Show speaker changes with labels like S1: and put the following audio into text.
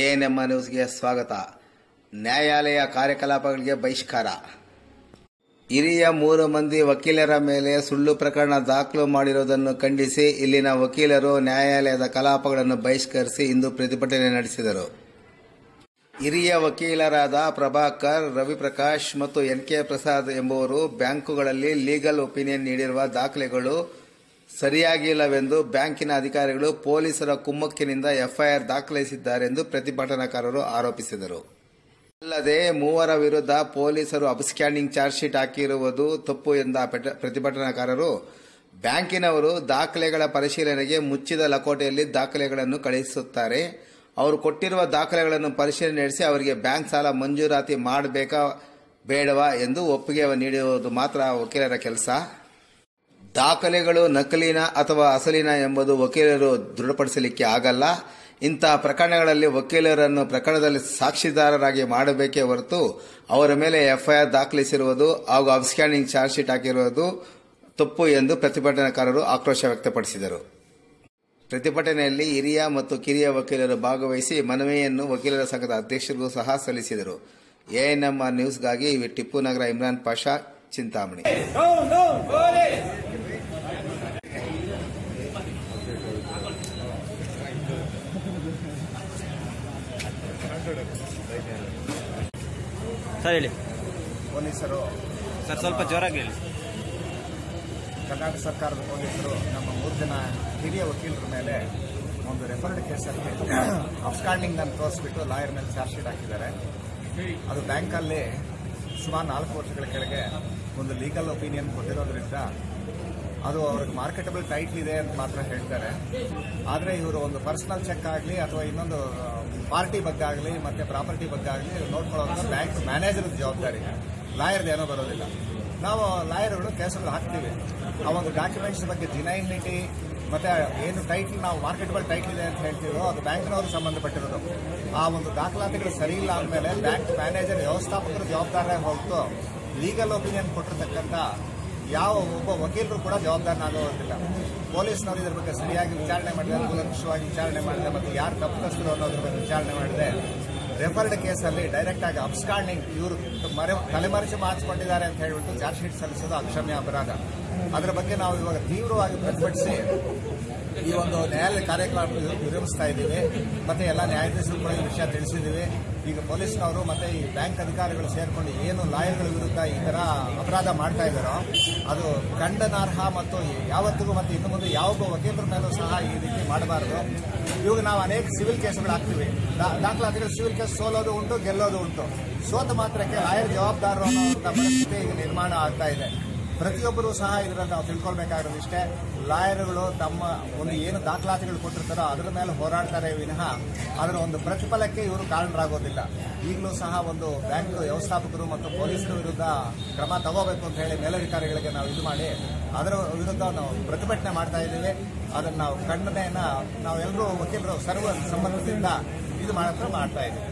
S1: ANM ನ್ಯೂಸ್ಗೆ ಸ್ವಾಗತ. ನ್ಯಾಯಾಲಯ ಕಾರ್ಯಕಲಾಪಗಳಿಗೆ ಬಹಿಷ್ಕಾರ. ಹಿರಿಯ 3 ಮಂದಿ ವಕೀಲರ ಮೇಲೆ ಸುಳ್ಳು ಪ್ರಕರಣ ದಾಖಲು ಮಾಡಿರುವುದನ್ನು ಖಂಡಿಸಿ ಇಲ್ಲಿನ ವಕೀಲರು ನ್ಯಾಯಾಲಯದ ಕಲಾಪಗಳನ್ನು ಬಹಿಷ್ಕರಿಸಿ ಇಂದು ಪ್ರತಿಭಟನೆ ನಡೆಸಿದರು. ಹಿರಿಯ ವಕೀಲರಾದ ಪ್ರಭಾಕರ್, ರವಿಪ್ರಕಾಶ್ ಮತ್ತು ಎನ್.ಕೆ. ಪ್ರಸಾದ್ ಎಂಬುವರು ಬ್ಯಾಂಕುಗಳಲ್ಲಿ ಲೀಗಲ್ ಒಪಿನಿಯನ್ ನೀಡಿರುವ ದಾಖಲೆಗಳು ಸರಿಯಾಗಿಲ್ಲವೆಂದು ಬ್ಯಾಂಕಿನ ಅಧಿಕಾರಿಗಳು ಪೊಲೀಸರ ಕುಮ್ಮಕ್ಕಿನಿಂದ ಎಫ್ಐಆರ್ ದಾಖಲಿಸಿದ್ದಾರೆಂದು ಪ್ರತಿಭಟನಾಕಾರರು ಆರೋಪಿಸಿದರು. ಅಲ್ಲದೆ 3 ವಿರುದ್ಧ ಪೊಲೀಸರು ಅಬ್ಸ್ಕ್ಯಾಂಡಿಂಗ್ ಚಾರ್ಜ್ ಶೀಟ್ ಹಾಕಿರುವುದು ತಪ್ಪು ಎಂದ ಪ್ರತಿಭಟನಾಕಾರರು, ಬ್ಯಾಂಕಿನವರು ದಾಖಲೆಗಳ ಪರಿಶೀಲನೆಗೆ ಮುಚ್ಚಿದ ಲಕೋಟೆಯಲ್ಲಿ ದಾಖಲೆಗಳನ್ನು ಕಳುಹಿಸುತ್ತಾರೆ. ಅವರು ಕೊಟ್ಟಿರುವ ದಾಖಲೆಗಳನ್ನು ಪರಿಶೀಲನೆ ನಡೆಸಿ ಅವರಿಗೆ ಬ್ಯಾಂಕ್ ಸಾಲ ಮಂಜೂರಾತಿ ಮಾಡಬೇಕಾ ಬೇಡವಾ ಎಂದು ಒಪ್ಪಿಗೆ ನೀಡುವುದು ಮಾತ್ರ ವಕೀಲರ ಕೆಲಸ. ದಾಖಲೆಗಳು ನಕಲಿನ ಅಥವಾ ಅಸಲಿನ ಎಂಬುದು ವಕೀಲರು ದೃಢಪಡಿಸಲಿಕ್ಕೆ ಆಗಲ್ಲ. ಇಂತಹ ಪ್ರಕರಣಗಳಲ್ಲಿ ವಕೀಲರನ್ನು ಪ್ರಕರಣದಲ್ಲಿ ಸಾಕ್ಷಿದಾರರಾಗಿ ಮಾಡಬೇಕೇ ಹೊರತು ಅವರ ಮೇಲೆ ಎಫ್ಐಆರ್ ದಾಖಲಿಸಿರುವುದು ಹಾಗೂ ಅಬ್ಸ್ಕ್ಯಾಂಡಿಂಗ್ ಚಾರ್ಜ್ ಶೀಟ್ ಹಾಕಿರುವುದು ತಪ್ಪು ಎಂದು ಪ್ರತಿಭಟನಾಕಾರರು ಆಕ್ರೋಶ ವ್ಯಕ್ತಪಡಿಸಿದರು. ಪ್ರತಿಭಟನೆಯಲ್ಲಿ ಹಿರಿಯ ಮತ್ತು ಕಿರಿಯ ವಕೀಲರು ಭಾಗವಹಿಸಿ ಮನವಿಯನ್ನು ವಕೀಲರ ಸಂಘದ ಅಧ್ಯಕ್ಷರಿಗೂ ಸಹ ಸಲ್ಲಿಸಿದರು. ಎಎನ್ಎಂ ನ್ಯೂಸ್ಗಾಗಿ ಟಿಪ್ಪು ನಗರ, ಇಮ್ರಾನ್ ಪಾಷಾ, ಚಿಂತಾಮಣಿ.
S2: ಸರ್ ಹೇಳಿ.
S3: ಪೊಲೀಸರು
S2: ಸ್ವಲ್ಪ ಜೋರಾಗಿ ಹೇಳಿ.
S3: ಕರ್ನಾಟಕ ಸರ್ಕಾರದ ಪೊಲೀಸರು ನಮ್ಮ 3 ಜನ ಹಿರಿಯ ವಕೀಲರ ಮೇಲೆ ಒಂದು ರೆಫರ್ಡ್ ಕೇಸಲ್ಲಿ ಅಬ್ಸ್ಕಾಂಡಿಂಗ್ ಅನ್ನು ತೋರಿಸ್ಬಿಟ್ಟು ಲಾಯರ್ ಮೇಲೆ ಚಾರ್ಜ್ ಶೀಟ್ ಹಾಕಿದ್ದಾರೆ. ಅದು ಬ್ಯಾಂಕಲ್ಲಿ ಸುಮಾರು 4 ವರ್ಷಗಳ ಕೆಳಗೆ ಒಂದು ಲೀಗಲ್ ಒಪಿನಿಯನ್ ಕೊಟ್ಟಿರೋದ್ರಿಂದ ಅದು ಅವ್ರಿಗೆ ಮಾರ್ಕೆಟಬಲ್ ಟೈಟ್ಲ್ ಇದೆ ಅಂತ ಮಾತ್ರ ಹೇಳ್ತಾರೆ. ಆದರೆ ಇವರು ಒಂದು ಪರ್ಸನಲ್ ಚೆಕ್ ಆಗಲಿ ಅಥವಾ ಇನ್ನೊಂದು ಪಾರ್ಟಿ ಬಗ್ಗೆ ಆಗಲಿ ಮತ್ತೆ ಪ್ರಾಪರ್ಟಿ ಬಗ್ಗೆ ಆಗಲಿ ನೋಡ್ಕೊಳ್ಳೋದು ಬ್ಯಾಂಕ್ ಮ್ಯಾನೇಜರ್ ಜವಾಬ್ದಾರಿ, ಲಾಯರ್ದು ಏನೋ ಬರೋದಿಲ್ಲ. ನಾವು ಲಾಯರ್ಗಳು ಕೇಸುಗಳು ಹಾಕ್ತೀವಿ. ಆ ಒಂದು ಡಾಕ್ಯುಮೆಂಟ್ಸ್ ಬಗ್ಗೆ ಜಿನೈನಿಟಿ ಮತ್ತೆ ಏನು ಟೈಟ್ಲ್ ನಾವು ಮಾರ್ಕೆಟಬಲ್ ಟೈಟ್ಲ್ ಇದೆ ಅಂತ ಹೇಳ್ತೀವೋ ಅದು ಬ್ಯಾಂಕ್ನವರು ಸಂಬಂಧಪಟ್ಟಿರೋದು. ಆ ಒಂದು ದಾಖಲಾತಿಗಳು ಸರಿ ಇಲ್ಲ ಅಂದಮೇಲೆ ಬ್ಯಾಂಕ್ ಮ್ಯಾನೇಜರ್, ವ್ಯವಸ್ಥಾಪಕರು ಜವಾಬ್ದಾರ ಹೊರತು ಲೀಗಲ್ ಒಪಿನಿಯನ್ ಕೊಟ್ಟಿರ್ತಕ್ಕಂಥ ಯಾವ ಒಬ್ಬ ವಕೀಲರು ಕೂಡ ಜವಾಬ್ದಾರನಾಗೋದಿಲ್ಲ. ಪೊಲೀಸ್ನವರು ಇದ್ರ ಬಗ್ಗೆ ಸರಿಯಾಗಿ ವಿಚಾರಣೆ ಮಾಡಿದೆ, ಕೂಲಂಕಷವಾಗಿ ವಿಚಾರಣೆ ಮಾಡಿದೆ ಮತ್ತು ಯಾರು ತಪ್ಪಿತಸ್ಥರು ಅನ್ನೋದ್ರ ಬಗ್ಗೆ ವಿಚಾರಣೆ ಮಾಡಿದೆ. ರೆಫರ್ಡ್ ಕೇಸಲ್ಲಿ ಡೈರೆಕ್ಟ್ ಆಗಿ ಅಬ್ಸ್ಕಾಂಡಿಂಗ್ ಇವರು ತಲೆಮರೆಸಿ ಮಾಡಿಸ್ಕೊಂಡಿದ್ದಾರೆ ಅಂತ ಹೇಳ್ಬಿಟ್ಟು ಚಾರ್ಜ್ ಶೀಟ್ ಸಲ್ಲಿಸೋದು ಅಕ್ಷಮ್ಯ ಅಪರಾಧ. ಅದರ ಬಗ್ಗೆ ನಾವು ಇವಾಗ ತೀವ್ರವಾಗಿ ಪ್ರತಿಭಟಿಸಿ ಈ ಒಂದು ನ್ಯಾಯಾಲಯ ಕಾರ್ಯಕ್ರಮ ವಿರಮಿಸ್ತಾ ಇದ್ದೀವಿ. ಮತ್ತೆ ಎಲ್ಲ ನ್ಯಾಯಾಧೀಶರು ಕೂಡ ಈ ವಿಷಯ ತಿಳಿಸಿದ್ದೀವಿ. ಈಗ ಪೊಲೀಸ್ನವರು ಮತ್ತೆ ಈ ಬ್ಯಾಂಕ್ ಅಧಿಕಾರಿಗಳು ಸೇರಿಕೊಂಡು ಏನು ಲಾಯರ್ಗಳ ವಿರುದ್ಧ ಈ ತರ ಅಪರಾಧ ಮಾಡ್ತಾ ಇದ್ದಾರೋ ಅದು ಖಂಡನಾರ್ಹ ಮತ್ತು ಯಾವತ್ತಿಗೂ ಮತ್ತೆ ಇನ್ನು ಮುಂದೆ ಯಾವೊಬ್ಬ ವಕೀಲರ ಮೇಲೂ ಸಹ ಈ ರೀತಿ ಮಾಡಬಾರದು. ಇವಾಗ ನಾವು ಅನೇಕ ಸಿವಿಲ್ ಕೇಸ್ಗಳು ಹಾಕ್ತೀವಿ. ದಾಖಲಾತಿಗಳು ಸಿವಿಲ್ ಕೇಸ್ ಸೋಲೋದು ಉಂಟು, ಗೆಲ್ಲೋದು ಉಂಟು. ಸೋತ ಮಾತ್ರಕ್ಕೆ ಲಾಯರ್ ಜವಾಬ್ದಾರರು ಅನ್ನೋ ಪರಿಸ್ಥಿತಿ ಈಗ ನಿರ್ಮಾಣ ಆಗ್ತಾ ಇದೆ. ಪ್ರತಿಯೊಬ್ಬರೂ ಸಹ ಇದರಲ್ಲಿ ನಾವು ತಿಳ್ಕೊಳ್ಬೇಕಾಗಿರೋದು ಇಷ್ಟೇ, ಲಾಯರ್ಗಳು ತಮ್ಮ ಒಂದು ಏನು ದಾಖಲಾತಿಗಳು ಕೊಟ್ಟಿರ್ತಾರೋ ಅದರ ಮೇಲೆ ಹೋರಾಡ್ತಾರೆ ವಿನಃ ಅದರ ಒಂದು ಪ್ರತಿಫಲಕ್ಕೆ ಇವರು ಕಾರಣರಾಗೋದಿಲ್ಲ. ಈಗಲೂ ಸಹ ಒಂದು ಬ್ಯಾಂಕ್ ವ್ಯವಸ್ಥಾಪಕರು ಮತ್ತು ಪೊಲೀಸರ ವಿರುದ್ಧ ಕ್ರಮ ತಗೋಬೇಕು ಅಂತ ಹೇಳಿ ಮೇಲಧಿಕಾರಿಗಳಿಗೆ ನಾವು ಇದು ಮಾಡಿ ಅದರ ವಿರುದ್ಧ ನಾವು ಪ್ರತಿಭಟನೆ ಮಾಡ್ತಾ ಇದ್ದೀವಿ. ಅದನ್ನು ನಾವು ಖಂಡನೆಯನ್ನ ನಾವೆಲ್ಲರೂ ವಕೀಲರು ಸರ್ವ ಸಂಬಂಧದಿಂದ ಇದು ಮಾಡ್ತಾ ಇದ್ದೀವಿ.